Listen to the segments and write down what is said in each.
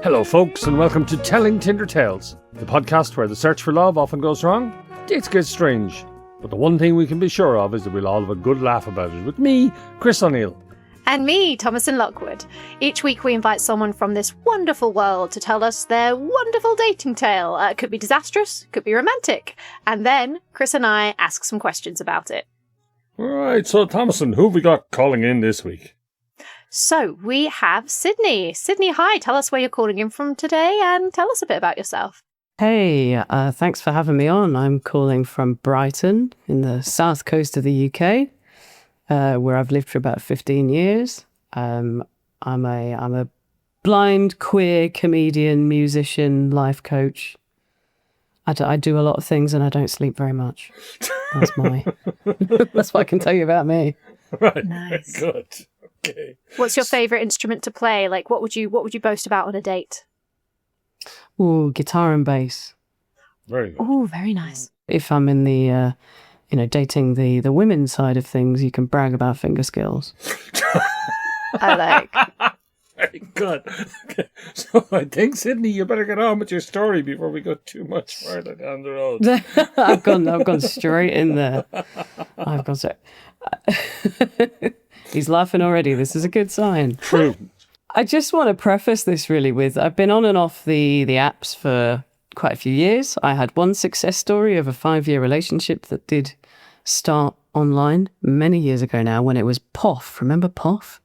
Hello folks, and welcome to Telling Tinder Tales, the podcast where the search for love often goes wrong, dates get strange, but the one thing we can be sure of is that we'll all have a good laugh about it, with me, Chris O'Neill. And me, Thomasin Lockwood. Each week we invite someone from this wonderful world to tell us their wonderful dating tale. It could be disastrous, could be romantic, and then Chris and I ask some questions about it. Alright, so Thomasin, who have we got calling in this week? So we have Sydney. Sydney, hi, tell us where you're calling in from today and tell us a bit about yourself. Hey, thanks for having me on. I'm calling from Brighton in the south coast of the UK, where I've lived for about 15 years. I'm a blind, queer comedian, musician, life coach. I do a lot of things and I don't sleep very much. That's what I can tell you about me. Right, Nice. Good. Okay. What's your favourite instrument to play? Like, what would you boast about on a date? Ooh, guitar and bass. Very good. Oh, very nice. If I'm in the, dating the women's side of things, you can brag about finger skills. I like. Very good. Okay. So I think, Sydney, you better get on with your story before we go too much further down the road. I've gone straight in there. I've gone straight. He's laughing already. This is a good sign. True. I just want to preface this really with, I've been on and off the apps for quite a few years. I had one success story of a 5-year relationship that did start online many years ago now when it was POF. Remember POF?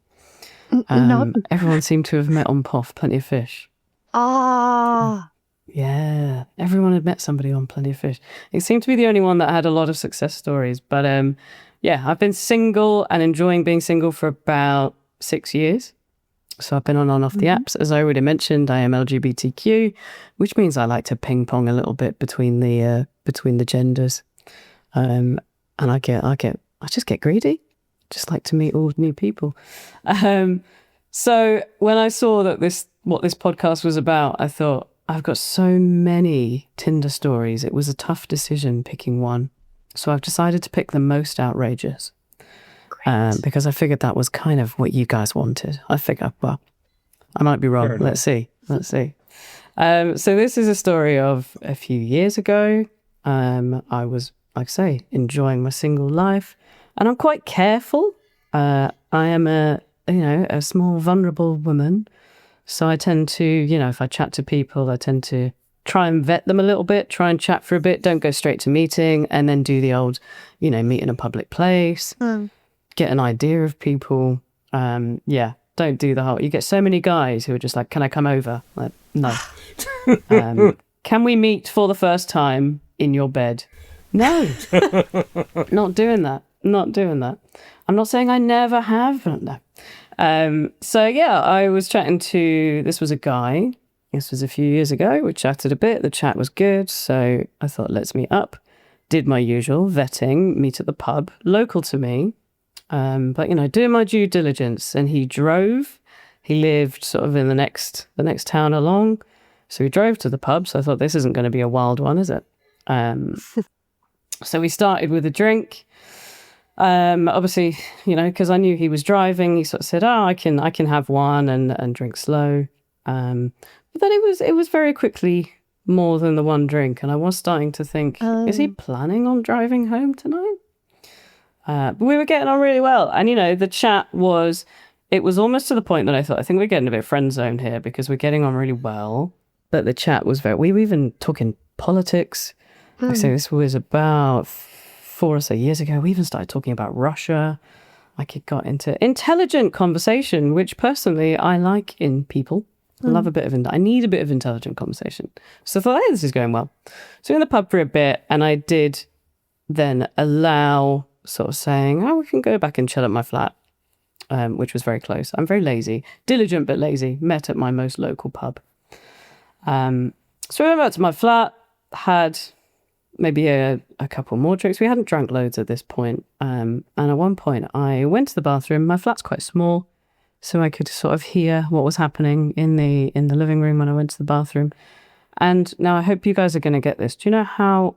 No. Everyone seemed to have met on POF, Plenty of Fish. Ah. Yeah, everyone had met somebody on Plenty of Fish. It seemed to be the only one that had a lot of success stories. But yeah, I've been single and enjoying being single for about 6 years. So I've been on and off the apps. As I already mentioned, I am LGBTQ, which means I like to ping pong a little bit between the genders. And I just get greedy. Just like to meet all new people. So when I saw that what this podcast was about, I thought, I've got so many Tinder stories. It was a tough decision picking one. So I've decided to pick the most outrageous. Because I figured that was kind of what you guys wanted. I figured, well, I might be wrong. Let's see. So this is a story of a few years ago. I was, like I say, enjoying my single life. And I'm quite careful. I am a small, vulnerable woman. So I tend to, if I chat to people, I tend to try and vet them a little bit, try and chat for a bit, don't go straight to meeting, and then do the old, meet in a public place, get an idea of people. Don't do the whole, you get so many guys who are just like, can I come over? Like, no. Can we meet for the first time in your bed? No. Not doing that. I'm not saying I never have. No. I was chatting to, this was a guy. This was a few years ago. We chatted a bit. The chat was good. So I thought, let's meet up. Did my usual vetting, meet at the pub, local to me. But doing my due diligence. And he drove. He lived sort of in the next town along. So we drove to the pub. So I thought, this isn't going to be a wild one, is it? So we started with a drink. Obviously, because I knew he was driving, he sort of said, I can have one and drink slow. But then it was very quickly more than the one drink. And I was starting to think, is he planning on driving home tonight? But we were getting on really well. And, the chat it was almost to the point that I thought, I think we're getting a bit friend zoned here because we're getting on really well. But the chat was we were even talking politics. I say this was about 4 or so years ago. We even started talking about Russia. Like it got into intelligent conversation, which personally I like in people. I love I need a bit of intelligent conversation. So I thought, hey, this is going well. So in the pub for a bit, and I did then allow sort of saying, we can go back and chill at my flat, which was very close. I'm very lazy, diligent but lazy, met at my most local pub. So we went back to my flat, had maybe a couple more drinks. We hadn't drunk loads at this point. And at one point I went to the bathroom. My flat's quite small, so I could sort of hear what was happening in the living room when I went to the bathroom. And now I hope you guys are going to get this. Do you know how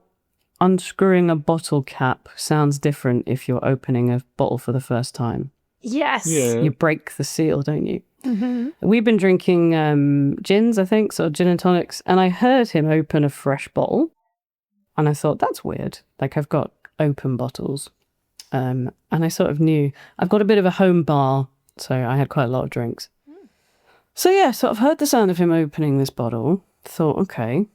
unscrewing a bottle cap sounds different if you're opening a bottle for the first time? Yes. Yeah. You break the seal, don't you? We've been drinking gins, I think, sort of gin and tonics, and I heard him open a fresh bottle, and I thought, that's weird. Like, I've got open bottles. And I sort of knew, I've got a bit of a home bar, so I had quite a lot of drinks. So yeah, sort of heard the sound of him opening this bottle, thought, okay,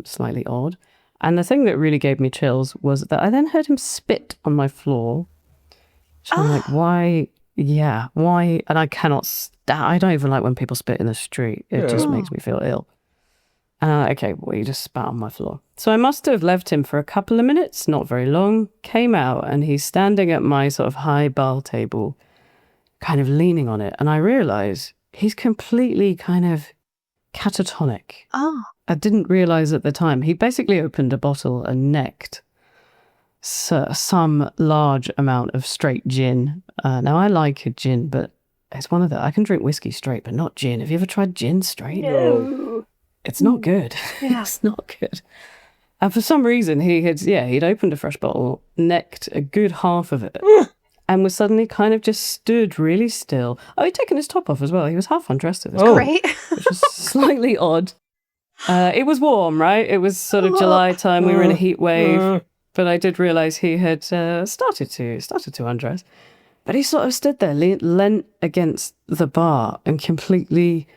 slightly odd. And the thing that really gave me chills was that I then heard him spit on my floor. So I'm like, why? Yeah, why? And I cannot, I don't even like when people spit in the street. It just makes me feel ill. And I'm like, okay, well, you just spat on my floor. So I must have left him for a couple of minutes, not very long, came out, and he's standing at my sort of high bar table, kind of leaning on it. And I realise he's completely kind of catatonic. Oh. I didn't realise at the time. He basically opened a bottle and necked some large amount of straight gin. Now, I like a gin, but it's one of the... I can drink whiskey straight, but not gin. Have you ever tried gin straight? No. It's not good. Yeah. It's not good. And for some reason, he'd opened a fresh bottle, necked a good half of it, and was suddenly kind of just stood really still. Oh, he'd taken his top off as well. He was half undressed at this point, Great. which was slightly odd. It was warm, right? It was sort of July time. We were in a heat wave. But I did realise he had started to undress. But he sort of stood there, leant against the bar and completely...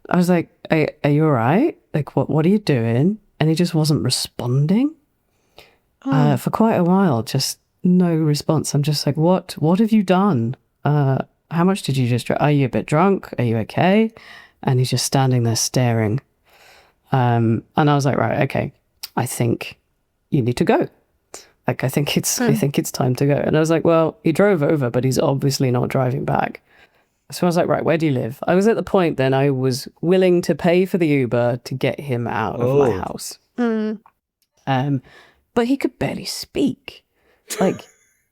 I was like, are you all right? Like, what are you doing? And he just wasn't responding. For quite a while, just no response. I'm just like, what have you done? How much did you just drink? Are you a bit drunk? Are you okay? And he's just standing there staring. And I was like, right, okay, I think you need to go. Like, I think it's time to go. And I was like, well, he drove over, but he's obviously not driving back. So I was like, right, where do you live? I was at the point then I was willing to pay for the Uber to get him out of my house. But he could barely speak. Like,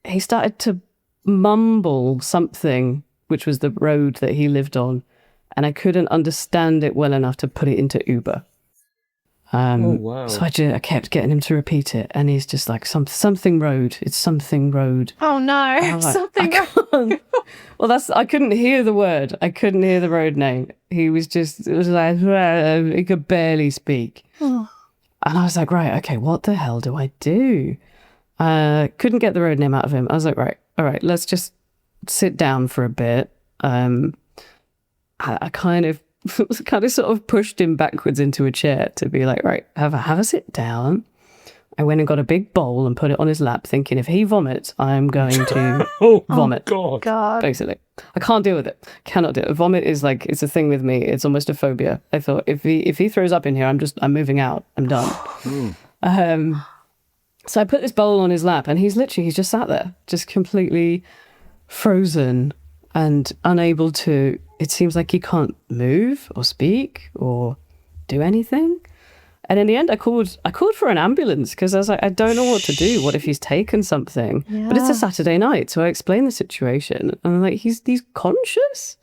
he started to mumble something, which was the road that he lived on, and I couldn't understand it well enough to put it into Uber. So I kept getting him to repeat it, and he's just like, something road. It's something road. Oh no, like, something road. Well, I couldn't hear the word. I couldn't hear the road name. It was like, he could barely speak. And I was like, right, okay, what the hell do I do? Couldn't get the road name out of him. I was like, right, all right, let's just sit down for a bit. I kind of sort of pushed him backwards into a chair to be like, right, have a sit down. I went and got a big bowl and put it on his lap, thinking if he vomits, I'm going to vomit. Oh, God. Basically. I can't deal with it. Cannot do it. Vomit is like, it's a thing with me. It's almost a phobia. I thought if he throws up in here, I'm moving out. I'm done. So I put this bowl on his lap, and he's just sat there, just completely frozen and unable to... It seems like he can't move or speak or do anything. And in the end, I called for an ambulance because I was like, I don't know what to do. What if he's taken something? Yeah. But it's a Saturday night, so I explained the situation. And I'm like, he's conscious?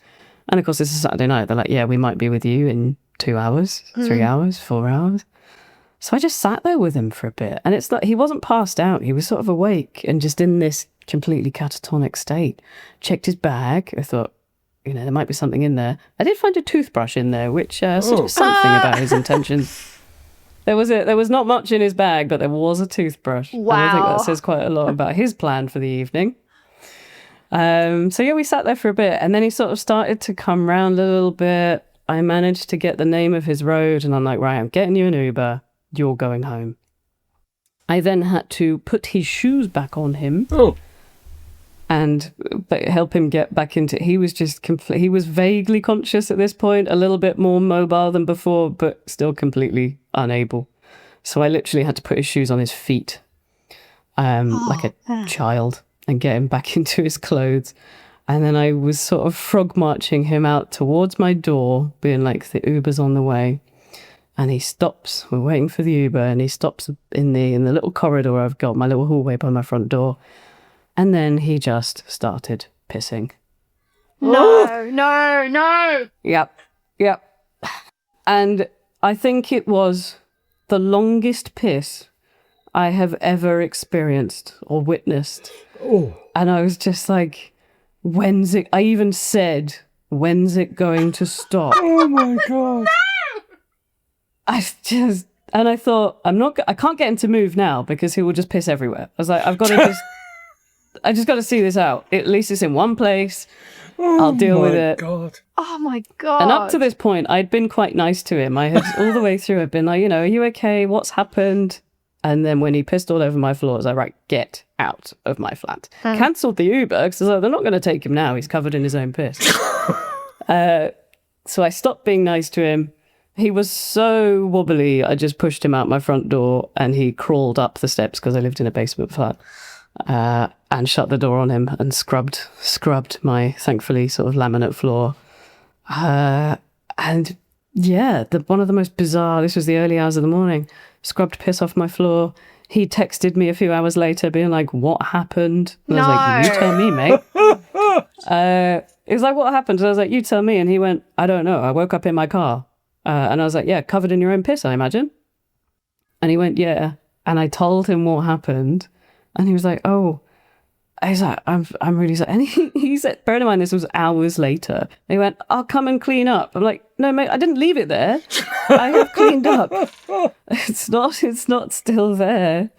And of course, it's a Saturday night. They're like, yeah, we might be with you in 2 hours, 3 hours, 4 hours. So I just sat there with him for a bit. And it's like, he wasn't passed out. He was sort of awake and just in this completely catatonic state. Checked his bag. I thought, there might be something in there. I did find a toothbrush in there, which suggests something about his intentions. There was not much in his bag, but there was a toothbrush. Wow. And I think that says quite a lot about his plan for the evening. So yeah, we sat there for a bit, and then he sort of started to come round a little bit. I managed to get the name of his road, and I'm like, right, I'm getting you an Uber. You're going home. I then had to put his shoes back on him. And help him get back into... He was just he was vaguely conscious at this point, a little bit more mobile than before, but still completely unable. So I literally had to put his shoes on his feet, like a child, and get him back into his clothes. And then I was sort of frog marching him out towards my door, being like, the Uber's on the way. And he stops. We're waiting for the Uber, and he stops in the little corridor I've got, my little hallway by my front door. And then he just started pissing. No. Yep. And I think it was the longest piss I have ever experienced or witnessed. And I was just like, when's it? I even said When's it going to stop? Oh my God. And I thought, I can't get him to move now because he will just piss everywhere. I was like, I just got to see this out. At least it's in one place. I'll deal with it. God. Oh my God. And up to this point, I'd been quite nice to him. I had all the way through, I'd been like, are you okay? What's happened? And then when he pissed all over my floor, I was like, right, get out of my flat. Cancelled the Uber because they're not going to take him now. He's covered in his own piss. So I stopped being nice to him. He was so wobbly, I just pushed him out my front door and he crawled up the steps because I lived in a basement flat and shut the door on him and scrubbed my, thankfully, sort of laminate floor. And yeah, one of the most bizarre, this was the early hours of the morning, scrubbed piss off my floor. He texted me a few hours later being like, what happened? And I was like, you tell me, mate. He was like, what happened? And I was like, you tell me. And he went, I don't know. I woke up in my car. And I was like, yeah, covered in your own piss, I imagine. And he went, yeah. And I told him what happened. And he was like, oh. I was like, I'm really sorry. And he said, bear in mind, this was hours later. And he went, I'll come and clean up. I'm like, no, mate, I didn't leave it there. I have cleaned up. It's not still there.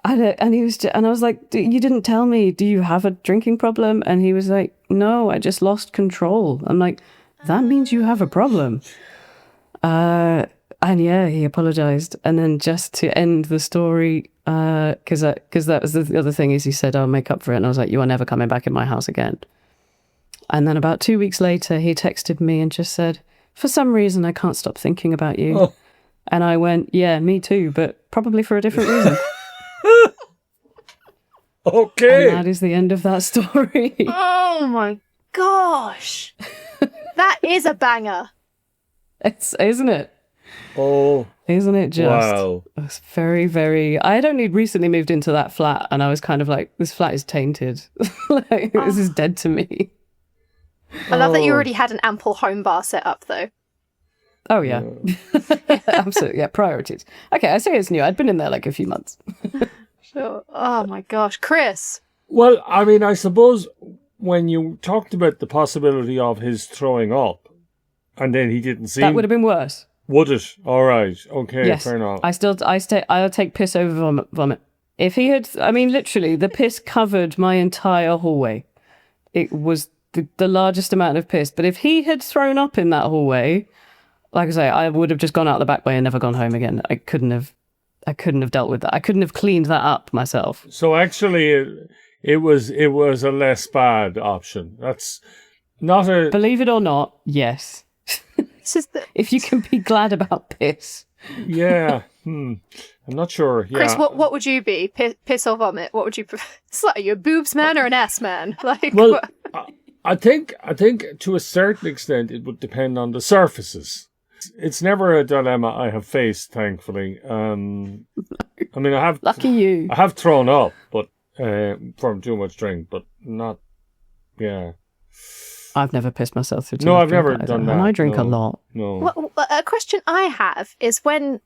And I was like, you didn't tell me. Do you have a drinking problem? And he was like, no, I just lost control. I'm like, that means you have a problem. And yeah, he apologized. And then just to end the story, because that was the other thing, is he said, I'll make up for it. And I was like, you are never coming back in my house again. And then about 2 weeks later, he texted me and just said, for some reason, I can't stop thinking about you. Oh. And I went, yeah, me too, but probably for a different reason. Okay. And that is the end of that story. Oh my gosh. That is a banger. Isn't it? Oh. Isn't it just? Wow. It's very, very... I had only recently moved into that flat and I was kind of like, this flat is tainted. This is dead to me. I love that you already had an ample home bar set up, though. Oh, yeah. Absolutely. Yeah, priorities. Okay, I say it's new. I'd been in there like a few months. Sure. Oh, my gosh. Chris. Well, I mean, I suppose when you talked about the possibility of his throwing up and then he didn't see... That would have been worse. Would it? All right. Okay, yes. fair enough. I'll take piss over vomit. If he had... I mean, literally, the piss covered my entire hallway. It was the largest amount of piss. But if he had thrown up in that hallway, like I say, I would have just gone out the back way and never gone home again. I couldn't have dealt with that. I couldn't have cleaned that up myself. So actually, it was a less bad option. That's not a... Believe it or not, yes. If you can be glad about piss. Yeah. I'm not sure. Yeah. Chris, what would you be? Piss or vomit? What would you prefer? Are you a boobs man or an ass man? Well, I think to a certain extent it would depend on the surfaces. It's never a dilemma I have faced, thankfully. I mean, I have... Lucky you. I have thrown up, but from too much drink, but not... Yeah. I've never pissed myself through too No, much I've never either. done that. And I drink a lot. No. Well, a question I have is when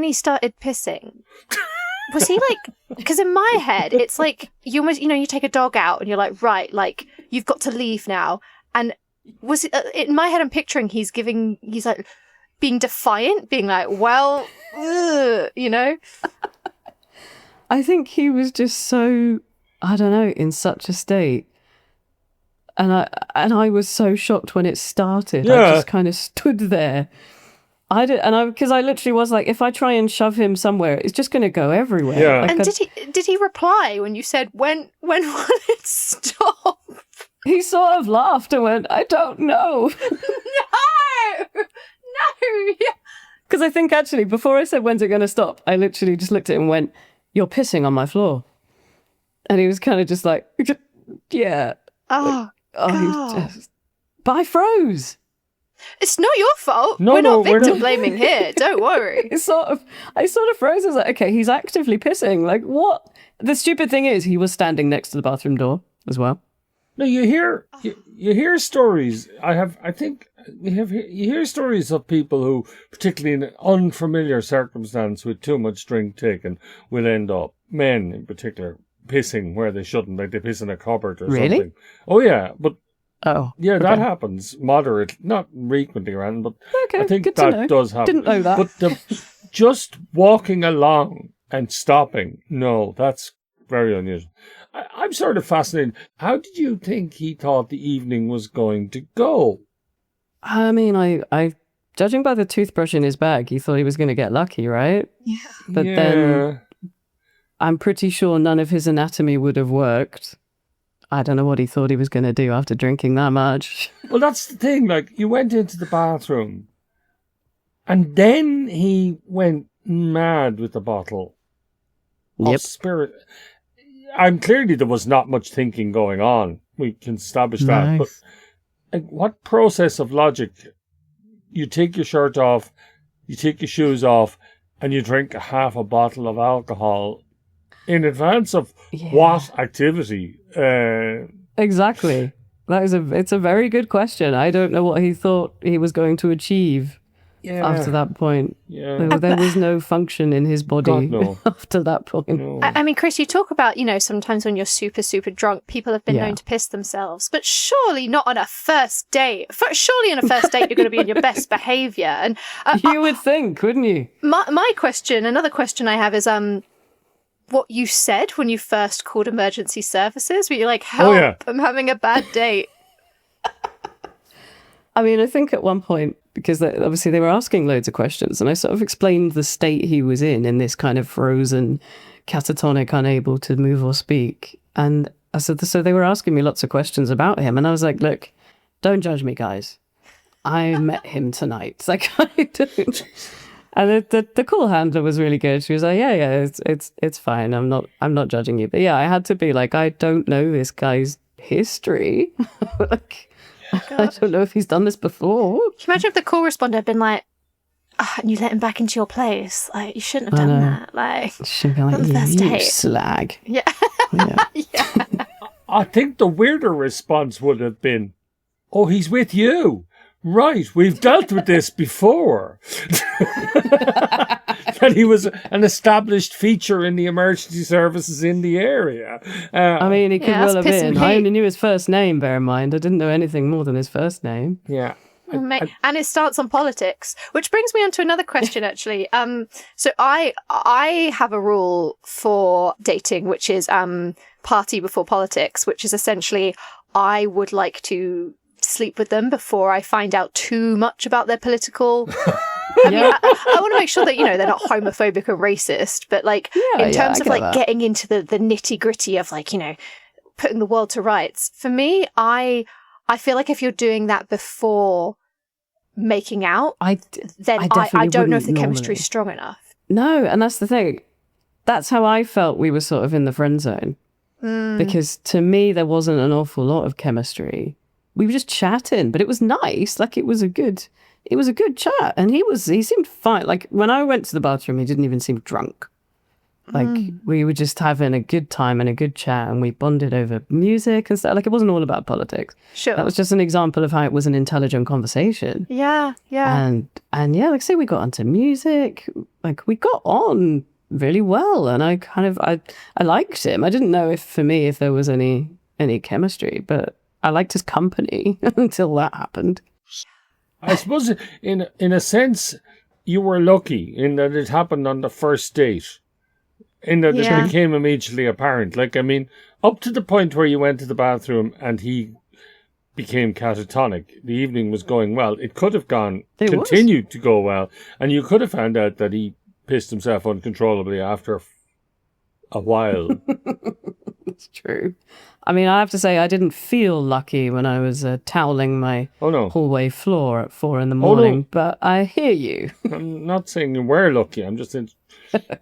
he started pissing, was he like... Because in my head, it's like, you almost, you take a dog out and you're like, right, like, you've got to leave now. And was it, in my head, I'm picturing he's like being defiant, being like, well, I think he was just so, I don't know, in such a state. And I was so shocked when it started. Yeah. I just kind of stood there. Because I literally was like, if I try and shove him somewhere, it's just going to go everywhere. Yeah. Like, and did he reply when you said, when will it stop? He sort of laughed and went, I don't know. No! Because I think actually, before I said, when's it going to stop, I literally just looked at him and went, you're pissing on my floor. And he was kind of just like, yeah. But I froze. It's not your fault. No, we're not we're victim not. blaming here. Don't worry. I sort of froze. I was like, okay, he's actively pissing. Like, what? The stupid thing is, he was standing next to the bathroom door as well. No, you hear stories. You hear stories of people who, particularly in an unfamiliar circumstance with too much drink taken, will end up, men in particular, pissing where they shouldn't, like they piss in a cupboard or really? something. Oh yeah, but Oh. Yeah, okay. that happens moderate, not frequently around, but Okay, I think good to know. that does happen. Didn't know that. But just walking along and stopping, no, that's very unusual. I'm sort of fascinated. How did you think he thought the evening was going to go? I mean, I judging by the toothbrush in his bag, he thought he was going to get lucky, right? Yeah. But then I'm pretty sure none of his anatomy would have worked. I don't know what he thought he was going to do after drinking that much. Well, that's the thing. Like, you went into the bathroom, and then he went mad with the bottle of spirit. I'm clearly there was not much thinking going on. We can establish that. No. But like, what process of logic? You take your shirt off, you take your shoes off, and you drink half a bottle of alcohol in advance of what activity? Exactly. It's a very good question. I don't know what he thought he was going to achieve after that point. Yeah. There was no function in his body God, no. after that point. No. I mean, Chris, you talk about, sometimes when you're super, super drunk, people have been known to piss themselves, but surely not on a first date. Surely on a first date, you're going to be in your best behaviour. And you would think, wouldn't you? My question, another question I have is, what you said when you first called emergency services, where you're like, help, I'm having a bad date. I mean, I think at one point, because obviously they were asking loads of questions, and I sort of explained the state he was in this kind of frozen, catatonic, unable to move or speak. And I said, so they were asking me lots of questions about him, and I was like, look, don't judge me, guys. I met him tonight. Like, I don't. And the call handler was really good. She was like, yeah, it's fine. I'm not judging you. But yeah, I had to be like, I don't know this guy's history. Like, I don't know if he's done this before. Can you imagine if the call responder had been like, and you let him back into your place? Like, you shouldn't have done that. Like, should be like, you slag. Yeah. Yeah. I think the weirder response would have been, oh, he's with you. Right, we've dealt with this before. That he was an established feature in the emergency services in the area. I mean, he could well have been. me. I only knew his first name, bear in mind. I didn't know anything more than his first name. Yeah. And it starts on politics, which brings me on to another question, actually. So I have a rule for dating, which is party before politics, which is essentially I would like to sleep with them before I find out too much about their political. I want to make sure that they're not homophobic or racist, but like in terms of like getting into the nitty gritty of like putting the world to rights. For me, I feel like if you're doing that before making out, then I don't know if the chemistry is strong enough. No, and that's the thing. That's how I felt we were sort of in the friend zone. Because to me, there wasn't an awful lot of chemistry. We were just chatting, but it was nice. Like it was a good chat, and he seemed fine. Like when I went to the bathroom, he didn't even seem drunk. Like we were just having a good time and a good chat, and we bonded over music and stuff. Like it wasn't all about politics. Sure, that was just an example of how it was an intelligent conversation. Yeah. And yeah, like say we got onto music. Like we got on really well, and I liked him. I didn't know if there was any chemistry, but I liked his company until that happened. I suppose in a sense, you were lucky in that it happened on the first date. In that it became immediately apparent. Like, I mean, up to the point where you went to the bathroom and he became catatonic, the evening was going well. It could have continued to go well. And you could have found out that he pissed himself uncontrollably after a while. It's true. I mean, I have to say, I didn't feel lucky when I was toweling my hallway floor at 4 a.m, but I hear you. I'm not saying you were lucky. I'm just saying...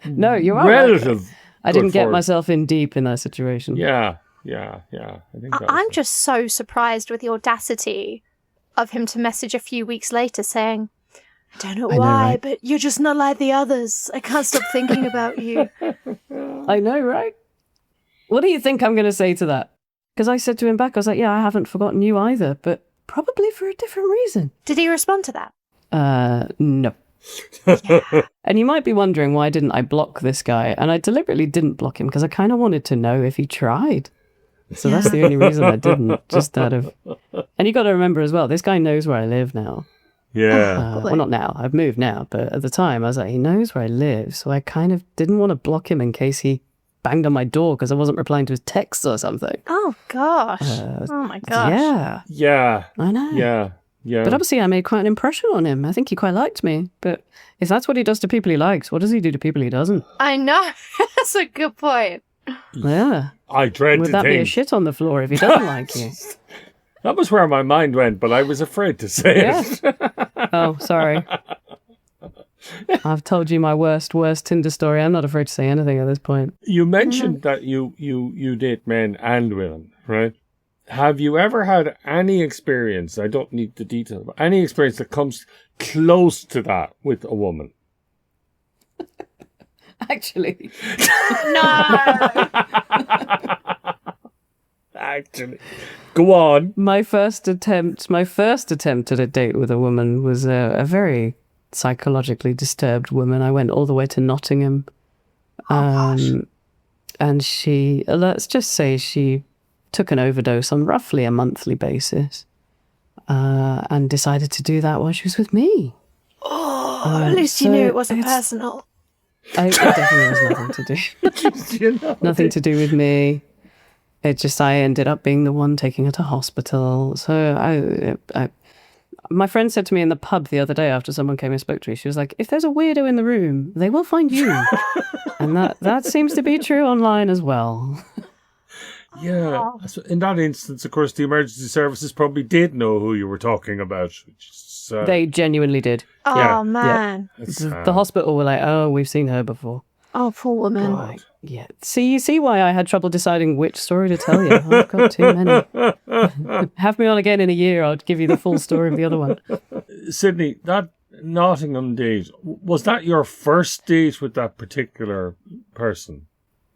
No, you are relative. Right. I didn't get myself in deep in that situation. Yeah. I think I'm just so surprised with the audacity of him to message a few weeks later saying, I don't know why, right? But you're just not like the others. I can't stop thinking about you. I know, right? What do you think I'm going to say to that? Because I said to him back, I was like, yeah, I haven't forgotten you either, but probably for a different reason. Did he respond to that? No. Yeah. And you might be wondering, why didn't I block this guy? And I deliberately didn't block him because I kind of wanted to know if he tried. So that's the only reason I didn't, just out of... And you got to remember as well, this guy knows where I live now. Yeah. Well, not now. I've moved now. But at the time, I was like, he knows where I live. So I kind of didn't want to block him in case he banged on my door because I wasn't replying to his texts or something. Oh, gosh. Oh, my gosh. Yeah. Yeah. I know. Yeah. Yeah. But obviously, I made quite an impression on him. I think he quite liked me. But if that's what he does to people he likes, what does he do to people he doesn't? I know. That's a good point. Yeah. I dread Would to that be a think. shit on the floor if he doesn't like you? That was where my mind went, but I was afraid to say it. Oh, sorry. I've told you my worst Tinder story. I'm not afraid to say anything at this point. You mentioned that you date men and women, right? Have you ever had any experience, I don't need the detail, but any experience that comes close to that with a woman? Actually. No. Actually. Go on. My first attempt at a date with a woman was a very psychologically disturbed woman. I went all the way to Nottingham. And she, let's just say she took an overdose on roughly a monthly basis and decided to do that while she was with me. Oh, at least you knew it wasn't personal. It definitely was nothing to do. Nothing to do with me. It just, I ended up being the one taking her to hospital. So my friend said to me in the pub the other day after someone came and spoke to me, she was like, if there's a weirdo in the room, they will find you. And that seems to be true online as well. Yeah. So in that instance, of course, the emergency services probably did know who you were talking about. Which is, they genuinely did. Oh, Yeah. man. The hospital were like, oh, we've seen her before. Oh, poor woman. Like, yeah. You see why I had trouble deciding which story to tell you. I've got too many. Have me on again in a year. I'll give you the full story of the other one. Sydney, that Nottingham date, was that your first date with that particular person?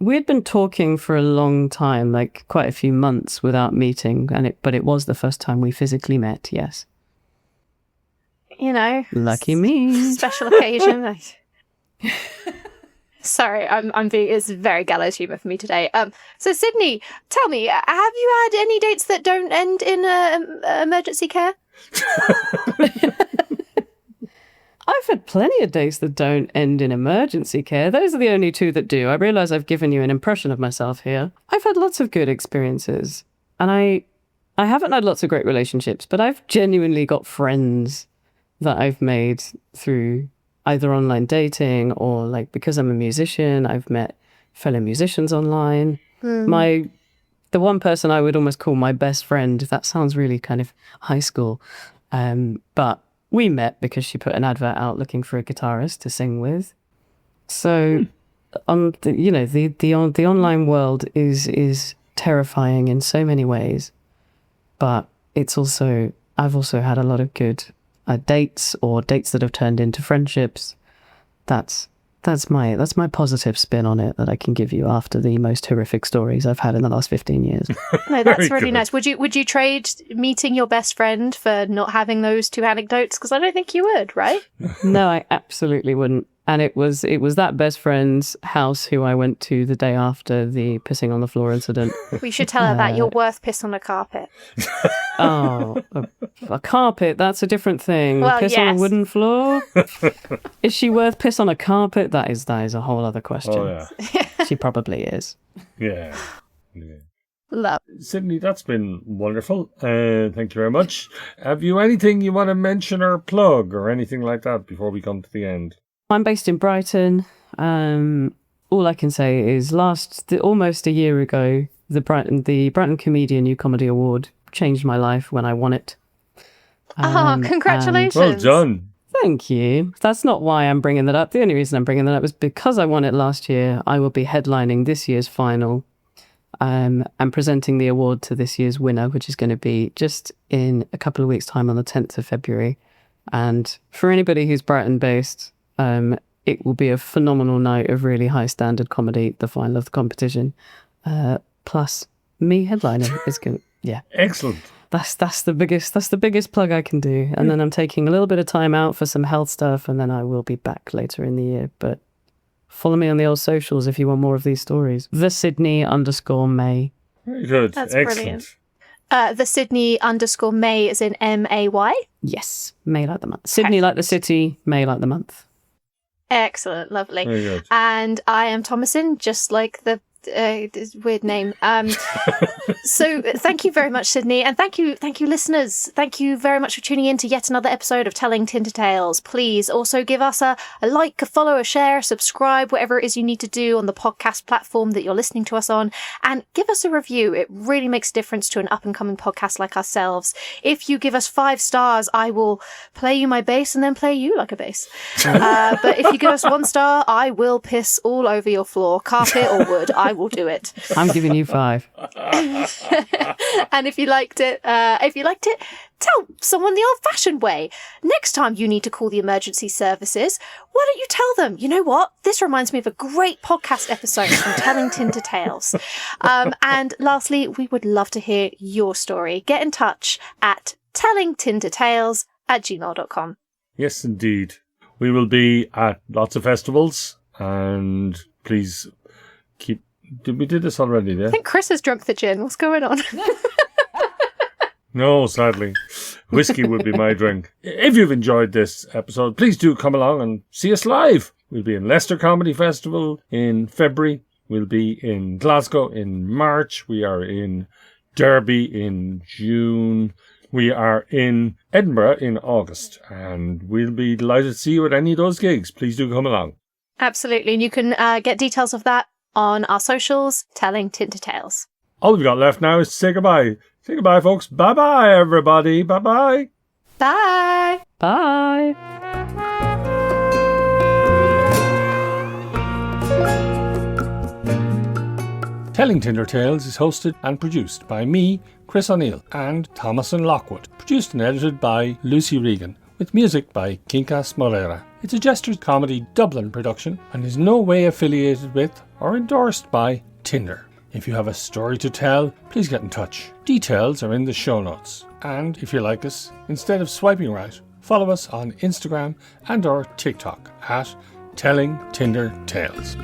We'd been talking for a long time, like quite a few months without meeting, but it was the first time we physically met, yes. You know. Lucky me. Special occasion. Sorry, I'm being, it's very gallows humour for me today. So Sydney, tell me, have you had any dates that don't end in emergency care? I've had plenty of dates that don't end in emergency care. Those are the only two that do. I realise I've given you an impression of myself here. I've had lots of good experiences. And I haven't had lots of great relationships, but I've genuinely got friends that I've made through either online dating or, like, because I'm a musician, I've met fellow musicians online. The one person I would almost call my best friend, that sounds really kind of high school, but we met because she put an advert out looking for a guitarist to sing with. So, the online world is terrifying in so many ways, but I've also had a lot of good dates or dates that have turned into friendships. That's my positive spin on it that I can give you after the most horrific stories I've had in the last 15 years. No, that's Very really good. nice. Would you trade meeting your best friend for not having those two anecdotes? Because I don't think you would, right? No, I absolutely wouldn't. And it was that best friend's house who I went to the day after the pissing on the floor incident. We should tell her that you're worth piss on a carpet. Oh, a carpet, that's a different thing. Well, Piss on yes. a wooden floor? Is she worth piss on a carpet? That is a whole other question. Oh, yeah. She probably is. Yeah. Love. Sydney, that's been wonderful. Thank you very much. Have you anything you want to mention or plug or anything like that before we come to the end? I'm based in Brighton. All I can say is almost a year ago, the Brighton Comedian New Comedy Award changed my life when I won it. Congratulations. Well done. Thank you. That's not why I'm bringing that up. The only reason I'm bringing that up is because I won it last year. I will be headlining this year's final and presenting the award to this year's winner, which is going to be just in a couple of weeks' time on the 10th of February. And for anybody who's Brighton-based, it will be a phenomenal night of really high-standard comedy, the final of the competition, plus me headlining. It's going, yeah. Excellent. That's the biggest plug I can do. And then I'm taking a little bit of time out for some health stuff, and then I will be back later in the year. But follow me on the old socials if you want more of these stories. The Sydney _May. Very good. That's Excellent. brilliant. The Sydney_May is in MAY. Yes, May like the month. Sydney like the city, May like the month. Excellent, lovely. Very good. And I am Thomasin, just like the this weird name. So thank you very much, Sydney, and thank you, listeners. Thank you very much for tuning in to yet another episode of Telling Tinder Tales. Please also give us a like, a follow, a share, subscribe, whatever it is you need to do on the podcast platform that you're listening to us on, and give us a review. It really makes a difference to an up-and-coming podcast like ourselves. If you give us 5 stars, I will play you my bass and then play you like a bass. But if you give us 1 star, I will piss all over your floor, carpet or wood. I will do it. I'm giving you 5. And if you liked it, tell someone the old-fashioned way. Next time you need to call the emergency services, why don't you tell them, you know what? This reminds me of a great podcast episode from Telling Tinder Tales. And lastly, we would love to hear your story. Get in touch at tellingtindertales@gmail.com. Yes, indeed. We will be at lots of festivals, and please keep... We did this already, yeah? I think Chris has drunk the gin. What's going on? No, sadly. Whiskey would be my drink. If you've enjoyed this episode, please do come along and see us live. We'll be in Leicester Comedy Festival in February. We'll be in Glasgow in March. We are in Derby in June. We are in Edinburgh in August. And we'll be delighted to see you at any of those gigs. Please do come along. Absolutely. And you can get details of that on our socials, Telling Tinder Tales. All we've got left now is to say goodbye. Say goodbye, folks. Bye-bye, everybody. Bye-bye. Bye. Bye. Telling Tinder Tales is hosted and produced by me, Chris O'Neill, and Thomasin Lockwood. Produced and edited by Lucy Regan, with music by Kinkas Moreira. It's a Jester's Comedy Dublin production and is no way affiliated with or endorsed by Tinder. If you have a story to tell, please get in touch. Details are in the show notes. And if you like us, instead of swiping right, follow us on Instagram and or TikTok at Telling Tinder Tales.